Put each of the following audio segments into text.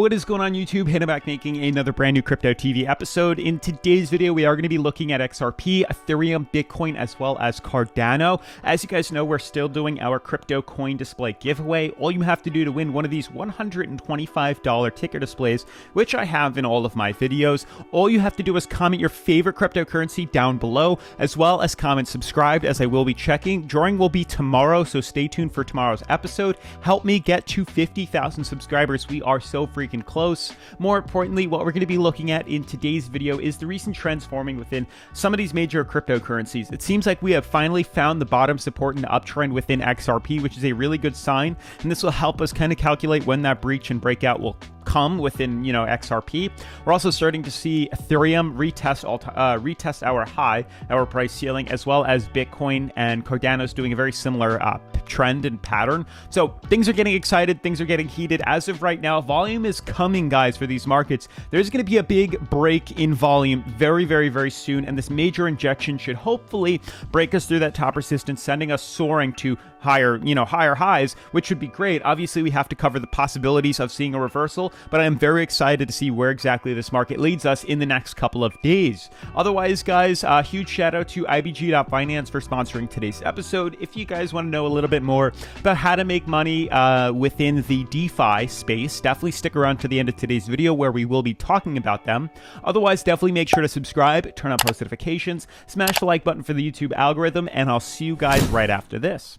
What is going on YouTube? Hannah back making another brand new Crypto TV episode. In today's video, we are going to be looking at XRP, Ethereum, Bitcoin, as well as Cardano. As you guys know, we're still doing our crypto coin display giveaway. All you have to do to win one of these $125 ticker displays, which I have in all of my videos, all you have to do is comment your favorite cryptocurrency down below, as well as comment subscribed, as I will be checking. Drawing will be tomorrow, so stay tuned for tomorrow's episode. Help me get to 50,000 subscribers. We are so freaking close. More importantly, what we're going to be looking at in today's video is the recent trends forming within some of these major cryptocurrencies. It seems like we have finally found the bottom support and uptrend within XRP, which is a really good sign, and this will help us kind of calculate when that breach and breakout will come within, XRP. We're also starting to see Ethereum retest our high, our price ceiling, as well as Bitcoin and Cardano's doing a very similar trend and pattern. So things are getting excited, things are getting heated. As of right now, volume is coming, guys, for these markets. There's going to be a big break in volume very, very, very soon, and this major injection should hopefully break us through that top resistance, sending us soaring to higher highs, which would be great. Obviously, we have to cover the possibilities of seeing a reversal, but I am very excited to see where exactly this market leads us in the next couple of days. Otherwise, guys, huge shout out to IBG.finance for sponsoring today's episode. If you guys want to know a little bit more about how to make money within the DeFi space, definitely stick around to the end of today's video where we will be talking about them. Otherwise, definitely make sure to subscribe, turn on post notifications, smash the like button for the YouTube algorithm, and I'll see you guys right after this.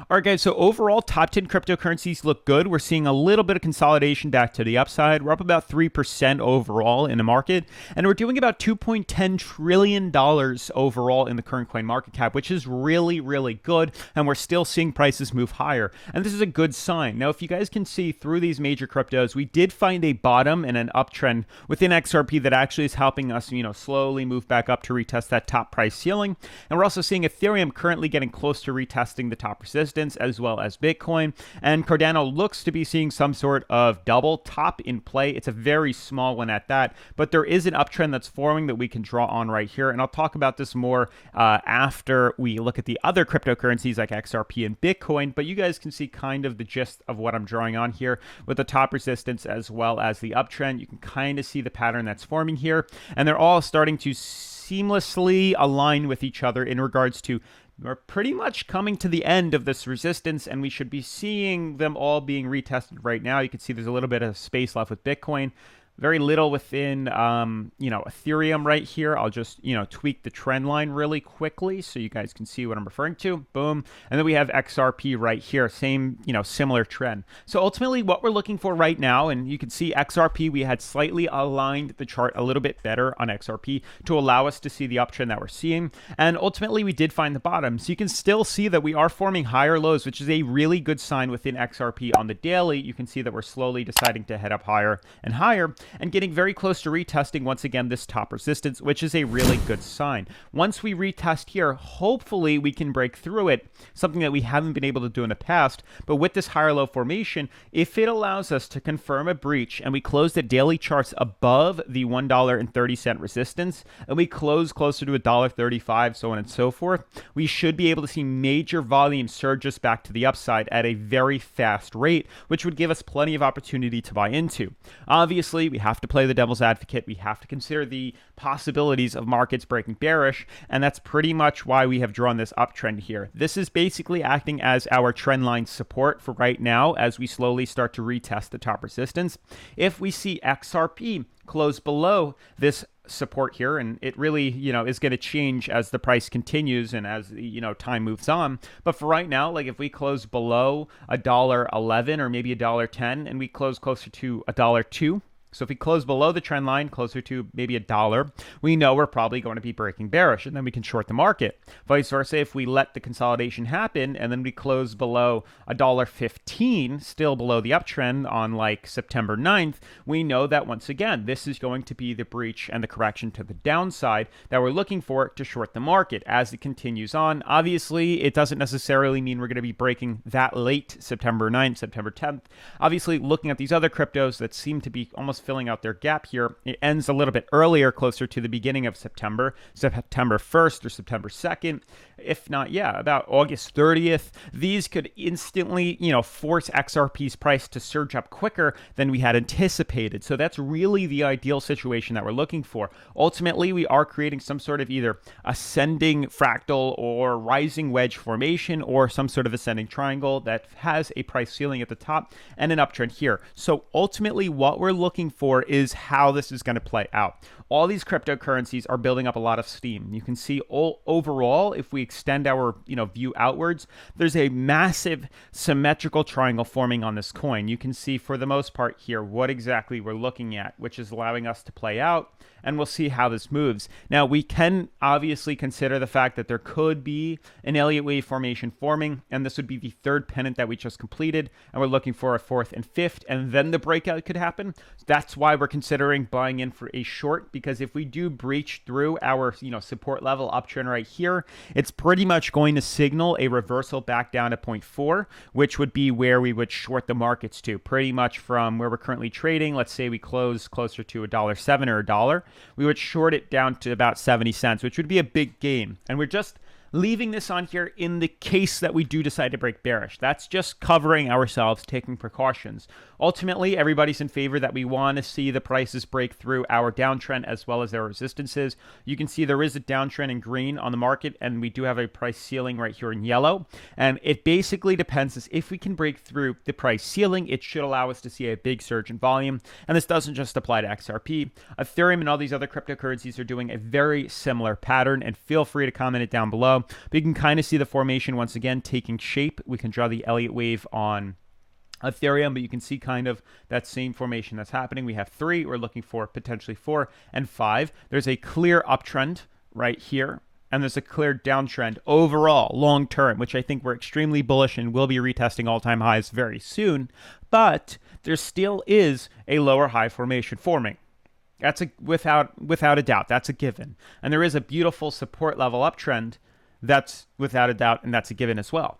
All right, guys, so overall, top 10 cryptocurrencies look good. We're seeing a little bit of consolidation back to the upside. We're up about 3% overall in the market, and we're doing about $2.10 trillion overall in the current coin market cap, which is really, really good, and we're still seeing prices move higher, and this is a good sign. Now, if you guys can see through these major cryptos, we did find a bottom and an uptrend within XRP that actually is helping us, slowly move back up to retest that top price ceiling, and we're also seeing Ethereum currently getting close to retesting the top resistance, as well as Bitcoin, and Cardano looks to be seeing some sort of double top in play. It's a very small one at that, but there is an uptrend that's forming that we can draw on right here, and I'll talk about this more after we look at the other cryptocurrencies like XRP and Bitcoin, but you guys can see kind of the gist of what I'm drawing on here with the top resistance as well as the uptrend. You can kind of see the pattern that's forming here, and they're all starting to seamlessly align with each other in regards to we're pretty much coming to the end of this resistance, and we should be seeing them all being retested right now. You can see there's a little bit of space left with Bitcoin. Very little within, Ethereum right here. I'll just, tweak the trend line really quickly so you guys can see what I'm referring to. Boom. And then we have XRP right here. Same, similar trend. So ultimately what we're looking for right now, and you can see XRP, we had slightly aligned the chart a little bit better on XRP to allow us to see the uptrend that we're seeing. And ultimately we did find the bottom. So you can still see that we are forming higher lows, which is a really good sign within XRP on the daily. You can see that we're slowly deciding to head up higher and higher, and getting very close to retesting once again this top resistance, which is a really good sign. Once we retest here, hopefully we can break through it, something that we haven't been able to do in the past. But with this higher low formation, if it allows us to confirm a breach and we close the daily charts above the $1.30 resistance, and we close closer to $1.35, so on and so forth, we should be able to see major volume surge us back to the upside at a very fast rate, which would give us plenty of opportunity to buy into. Obviously, we have to play the devil's advocate. We have to consider the possibilities of markets breaking bearish, and that's pretty much why we have drawn this uptrend here. This is basically acting as our trend line support for right now as we slowly start to retest the top resistance. If we see XRP close below this support here, and it really is going to change as the price continues and as time moves on, but for right now, like if we close below $1.11 or maybe $1.10 and we close closer to $1.02, So if we close below the trend line, closer to maybe $1, we know we're probably going to be breaking bearish, and then we can short the market. Vice versa, if we let the consolidation happen and then we close below $1.15, still below the uptrend on like September 9th, we know that once again, this is going to be the breach and the correction to the downside that we're looking for to short the market as it continues on. Obviously, it doesn't necessarily mean we're going to be breaking that late, September 9th, September 10th. Obviously, looking at these other cryptos that seem to be almost filling out their gap here, it ends a little bit earlier, closer to the beginning of September 1st or September 2nd. If not, about August 30th. These could instantly, force XRP's price to surge up quicker than we had anticipated. So that's really the ideal situation that we're looking for. Ultimately, we are creating some sort of either ascending fractal or rising wedge formation or some sort of ascending triangle that has a price ceiling at the top and an uptrend here. So ultimately, what we're looking for is how this is going to play out. All these cryptocurrencies are building up a lot of steam. You can see overall, if we extend our view outwards, there's a massive symmetrical triangle forming on this coin. You can see for the most part here what exactly we're looking at, which is allowing us to play out, and we'll see how this moves. Now, we can obviously consider the fact that there could be an Elliott wave formation forming, and this would be the third pennant that we just completed, and we're looking for a fourth and fifth, and then the breakout could happen. That's why we're considering buying in for a short, because if we do breach through our support level uptrend right here, it's pretty much going to signal a reversal back down to 0.4, which would be where we would short the markets to, pretty much from where we're currently trading. Let's say we close closer to $1.07 or $1, we would short it down to about 70 cents, which would be a big gain. And we're just leaving this on here in the case that we do decide to break bearish. That's just covering ourselves, taking precautions. Ultimately, everybody's in favor that we want to see the prices break through our downtrend as well as their resistances. You can see there is a downtrend in green on the market, and we do have a price ceiling right here in yellow. And it basically depends as if we can break through the price ceiling, it should allow us to see a big surge in volume. And this doesn't just apply to XRP. Ethereum and all these other cryptocurrencies are doing a very similar pattern, and feel free to comment it down below. But you can kind of see the formation once again taking shape. We can draw the Elliott wave on Ethereum, but you can see kind of that same formation that's happening. We have 3, we're looking for potentially 4 and 5. There's a clear uptrend right here, and there's a clear downtrend overall long term, which I think we're extremely bullish and will be retesting all-time highs very soon. But there still is a lower high formation forming. That's without a doubt. That's a given. And there is a beautiful support level uptrend. That's without a doubt, and that's a given as well.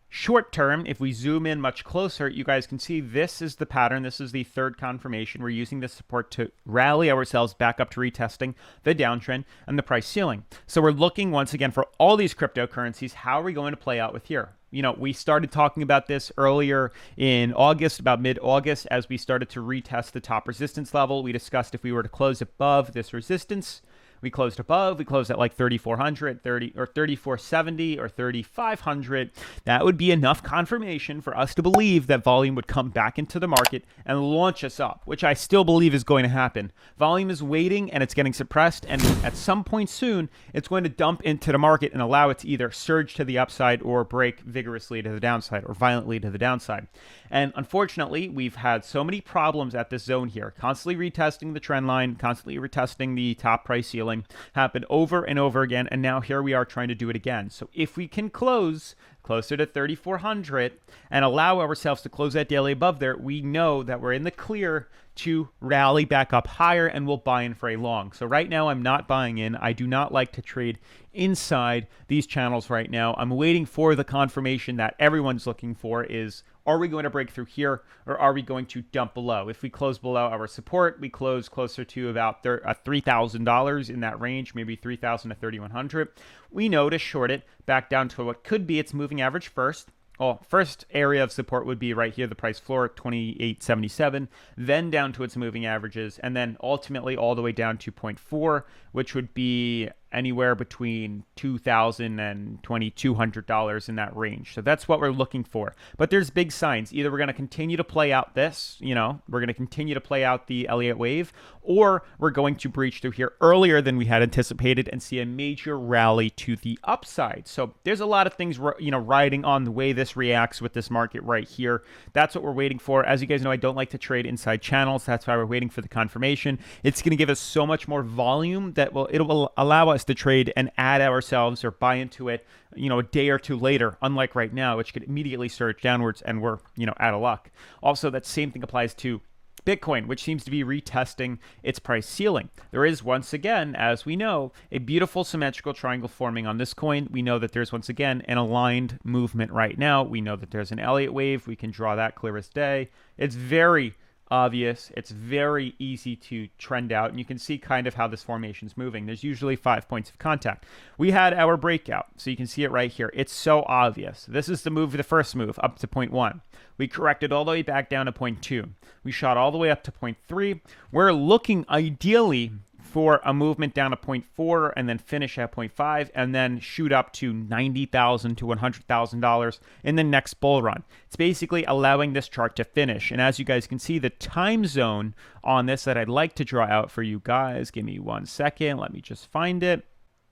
Short term, if we zoom in much closer, you guys can see this is the pattern. This is the third confirmation. We're using this support to rally ourselves back up to retesting the downtrend and the price ceiling. So we're looking once again for all these cryptocurrencies. How are we going to play out with here? We started talking about this earlier in August, about mid-August, as we started to retest the top resistance level. We discussed if we were to close above this resistance, we closed above, we closed at like 3,400, 3,470 or 3,500. That would be enough confirmation for us to believe that volume would come back into the market and launch us up, which I still believe is going to happen. Volume is waiting and it's getting suppressed, and at some point soon, it's going to dump into the market and allow it to either surge to the upside or break vigorously to the downside or violently to the downside. And unfortunately, we've had so many problems at this zone here, constantly retesting the trend line, constantly retesting the top price ceiling, happened over and over again, and now here we are trying to do it again. So if we can close closer to 3,400 and allow ourselves to close that daily above there, we know that we're in the clear to rally back up higher, and we'll buy in for a long. So right now I'm not buying in. I do not like to trade inside these channels right now. I'm waiting for the confirmation that everyone's looking for is, are we going to break through here, or are we going to dump below? If we close below our support, we close closer to about $3,000 in that range, maybe 3,000 to 3,100. We know to short it back down to what could be its moving average first. Well, first area of support would be right here, the price floor at 28.77, then down to its moving averages, and then ultimately all the way down to 0.4, which would be anywhere between $2,000 and $2,200 in that range. So that's what we're looking for. But there's big signs. Either we're going to continue to play out this, we're going to continue to play out the Elliott wave, or we're going to breach through here earlier than we had anticipated and see a major rally to the upside. So there's a lot of things, riding on the way this reacts with this market right here. That's what we're waiting for. As you guys know, I don't like to trade inside channels. That's why we're waiting for the confirmation. It's going to give us so much more volume that it will allow us to trade and add ourselves or buy into it, a day or two later, unlike right now, which could immediately surge downwards and we're, out of luck. Also, that same thing applies to Bitcoin, which seems to be retesting its price ceiling. There is, once again, as we know, a beautiful symmetrical triangle forming on this coin. We know that there's, once again, an aligned movement right now. We know that there's an Elliott wave. We can draw that clear as day. It's very obvious. It's very easy to trend out, and you can see kind of how this formation is moving. There's usually 5 points of contact. We had our breakout, so you can see it right here. It's so obvious. This is the first move up to point 1. We corrected all the way back down to point 2. We shot all the way up to point 3. We're looking ideally for a movement down to point 4 and then finish at point 5 and then shoot up to $90,000 to $100,000 in the next bull run. It's basically allowing this chart to finish. And as you guys can see, the time zone on this that I'd like to draw out for you guys, give me 1 second. Let me just find it.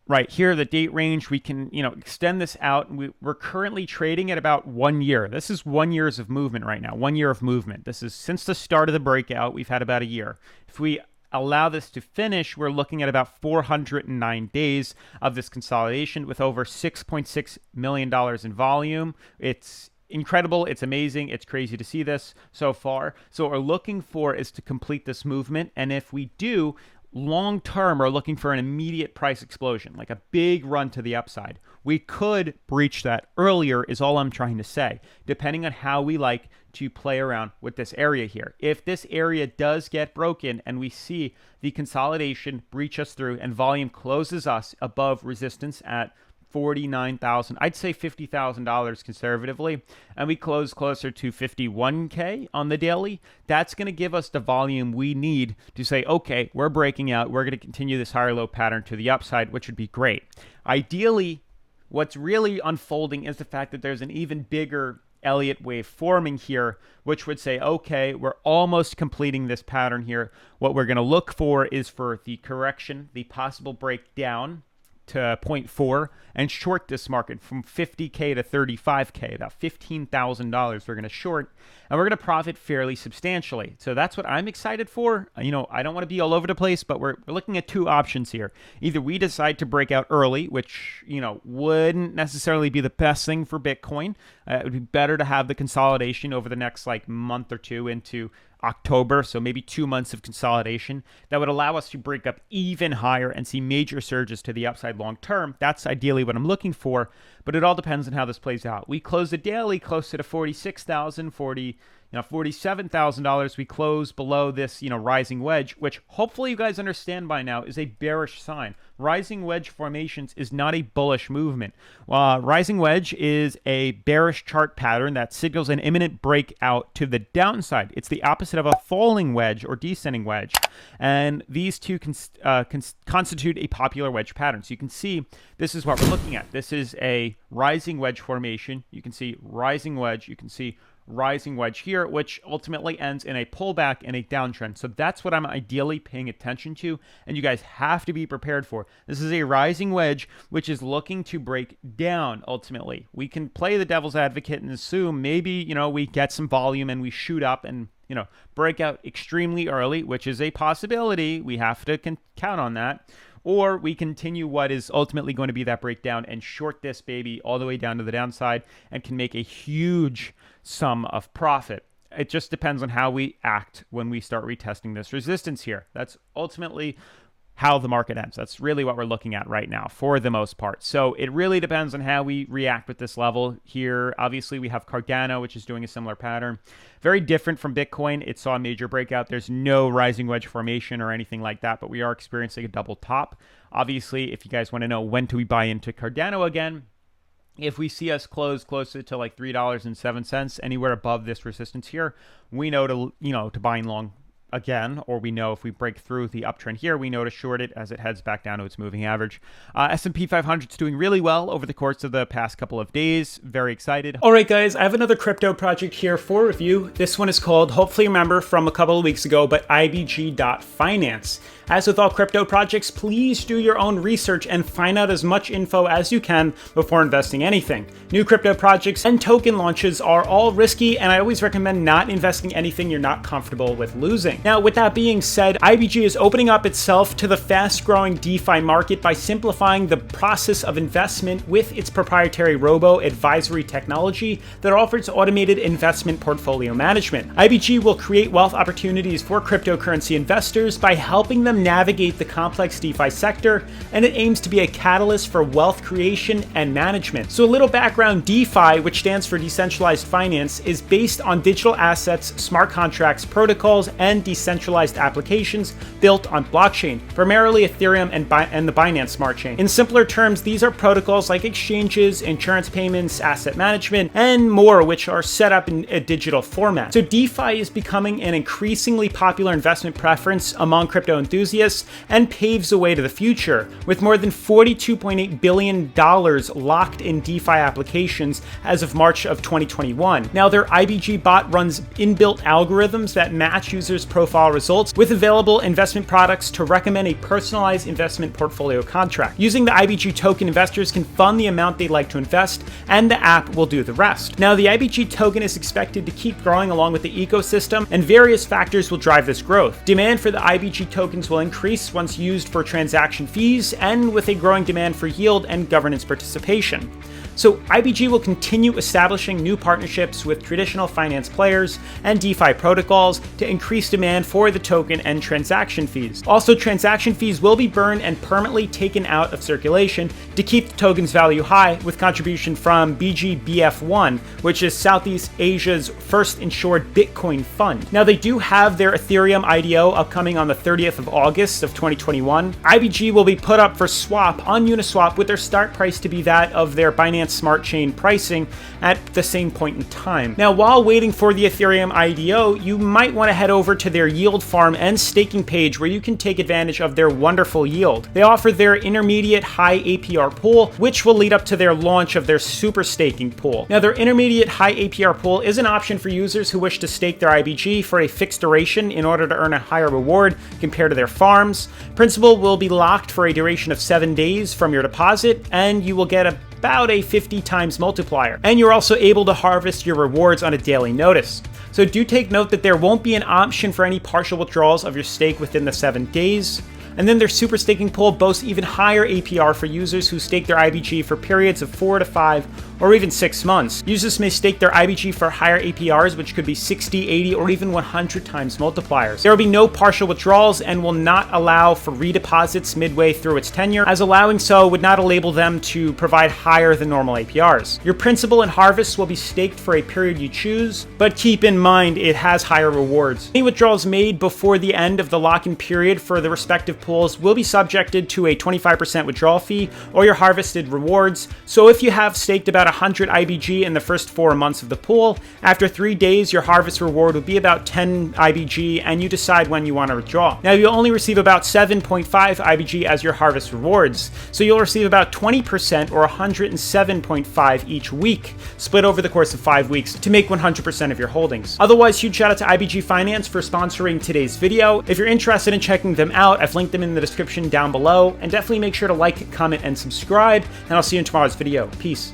Right here, the date range, we can, extend this out. And we're currently trading at about 1 year. This is 1 year of movement right now, 1 year of movement. This is since the start of the breakout, we've had about a year. If we allow this to finish, we're looking at about 409 days of this consolidation with over $6.6 million in volume. It's incredible. It's amazing. It's crazy to see this so far. So what we're looking for is to complete this movement. And if we do, long term, we're looking for an immediate price explosion, like a big run to the upside. We could breach that earlier is all I'm trying to say, depending on how we like to play around with this area here. If this area does get broken and we see the consolidation breach us through and volume closes us above resistance at 49,000, I'd say $50,000 conservatively, and we close closer to 51K on the daily, that's going to give us the volume we need to say, okay, we're breaking out, we're going to continue this higher low pattern to the upside, which would be great. Ideally, what's really unfolding is the fact that there's an even bigger Elliott wave forming here, which would say, okay, we're almost completing this pattern here. What we're going to look for is for the correction, the possible breakdown to 0.4 and short this market from 50K to 35K, about $15,000 we're going to short, and we're going to profit fairly substantially. So that's what I'm excited for. I don't want to be all over the place, but we're looking at two options here. Either we decide to break out early, which, wouldn't necessarily be the best thing for Bitcoin. It would be better to have the consolidation over the next month or two into October, so maybe 2 months of consolidation that would allow us to break up even higher and see major surges to the upside long term. That's ideally what I'm looking for, but it all depends on how this plays out. We close the daily closer to $46,000, $47,000. We close below this, rising wedge, which hopefully you guys understand by now is a bearish sign. Rising wedge formations is not a bullish movement. Rising wedge is a bearish chart pattern that signals an imminent breakout to the downside. It's the opposite of a falling wedge or descending wedge. And these two constitute a popular wedge pattern. So you can see this is what we're looking at. This is a rising wedge formation. You can see rising wedge. You can see rising wedge here, which ultimately ends in a pullback and a downtrend. So that's what I'm ideally paying attention to, and you guys have to be prepared for. This is a rising wedge, which is looking to break down ultimately. We can play the devil's advocate and assume maybe, we get some volume and we shoot up and, break out extremely early, which is a possibility. We have to count on that. Or we continue what is ultimately going to be that breakdown and short this baby all the way down to the downside and can make a huge sum of profit. It just depends on how we act when we start retesting this resistance here. That's ultimately how the market ends. That's really what we're looking at right now for the most part. So it really depends on how we react with this level here. Obviously, we have Cardano, which is doing a similar pattern. Very different from Bitcoin. It saw a major breakout. There's no rising wedge formation or anything like that, but we are experiencing a double top. Obviously, if you guys want to know when do we buy into Cardano again, if we see us close closer to $3.07, anywhere above this resistance here, we know to buy in long again, or we know if we break through the uptrend here, we know to short it as it heads back down to its moving average. S&P 500 is doing really well over the course of the past couple of days. Very excited. All right, guys, I have another crypto project here for review. This one is called, hopefully remember from a couple of weeks ago, but IBG.finance. As with all crypto projects, please do your own research and find out as much info as you can before investing anything. New crypto projects and token launches are all risky, and I always recommend not investing anything you're not comfortable with losing. Now, with that being said, IBG is opening up itself to the fast-growing DeFi market by simplifying the process of investment with its proprietary robo-advisory technology that offers automated investment portfolio management. IBG will create wealth opportunities for cryptocurrency investors by helping them navigate the complex DeFi sector, and it aims to be a catalyst for wealth creation and management. So a little background, DeFi, which stands for decentralized finance, is based on digital assets, smart contracts, protocols, and decentralized applications built on blockchain, primarily Ethereum and the Binance Smart Chain. In simpler terms, these are protocols like exchanges, insurance payments, asset management, and more, which are set up in a digital format. So DeFi is becoming an increasingly popular investment preference among crypto enthusiasts and paves the way to the future, with more than $42.8 billion locked in DeFi applications as of March of 2021. Now, their IBG bot runs inbuilt algorithms that match users' profile results with available investment products to recommend a personalized investment portfolio contract. Using the IBG token, investors can fund the amount they'd like to invest, and the app will do the rest. Now, the IBG token is expected to keep growing along with the ecosystem, and various factors will drive this growth. Demand for the IBG tokens will increase once used for transaction fees, and with a growing demand for yield and governance participation. So IBG will continue establishing new partnerships with traditional finance players and DeFi protocols to increase demand for the token and transaction fees. Also, transaction fees will be burned and permanently taken out of circulation to keep the token's value high, with contribution from BGBF1, which is Southeast Asia's first insured Bitcoin fund. Now, they do have their Ethereum IDO upcoming on the 30th of August of 2021. IBG will be put up for swap on Uniswap, with their start price to be that of their Binance Smart Chain pricing at the same point in time. Now, while waiting for the Ethereum IDO, you might want to head over to their yield farm and staking page, where you can take advantage of their wonderful yield. They offer their intermediate high APR pool, which will lead up to their launch of their super staking pool. Now, their intermediate high APR pool is an option for users who wish to stake their IBG for a fixed duration in order to earn a higher reward compared to their farms. Principal will be locked for a duration of 7 days from your deposit, and you will get about a 50 times multiplier. And you're also able to harvest your rewards on a daily notice. So do take note that there won't be an option for any partial withdrawals of your stake within the 7 days. And then their super staking pool boasts even higher APR for users who stake their IBG for periods of 4 to 5 or even 6 months. Users may stake their IBG for higher APRs, which could be 60, 80, or even 100 times multipliers. There will be no partial withdrawals and will not allow for redeposits midway through its tenure, as allowing so would not enable them to provide higher than normal APRs. Your principal and harvest will be staked for a period you choose, but keep in mind it has higher rewards. Any withdrawals made before the end of the lock-in period for the respective pools will be subjected to a 25% withdrawal fee or your harvested rewards. So if you have staked about 100 IBG in the first 4 months of the pool, after 3 days your harvest reward will be about 10 IBG, and you decide when you want to withdraw. Now, you'll only receive about 7.5 IBG as your harvest rewards, so you'll receive about 20% or 107.5 each week, split over the course of 5 weeks to make 100% of your holdings. Otherwise, huge shout out to IBG Finance for sponsoring today's video. If you're interested in checking them out, I've linked them in the description down below, and definitely make sure to like, comment, and subscribe, and I'll see you in tomorrow's video. Peace.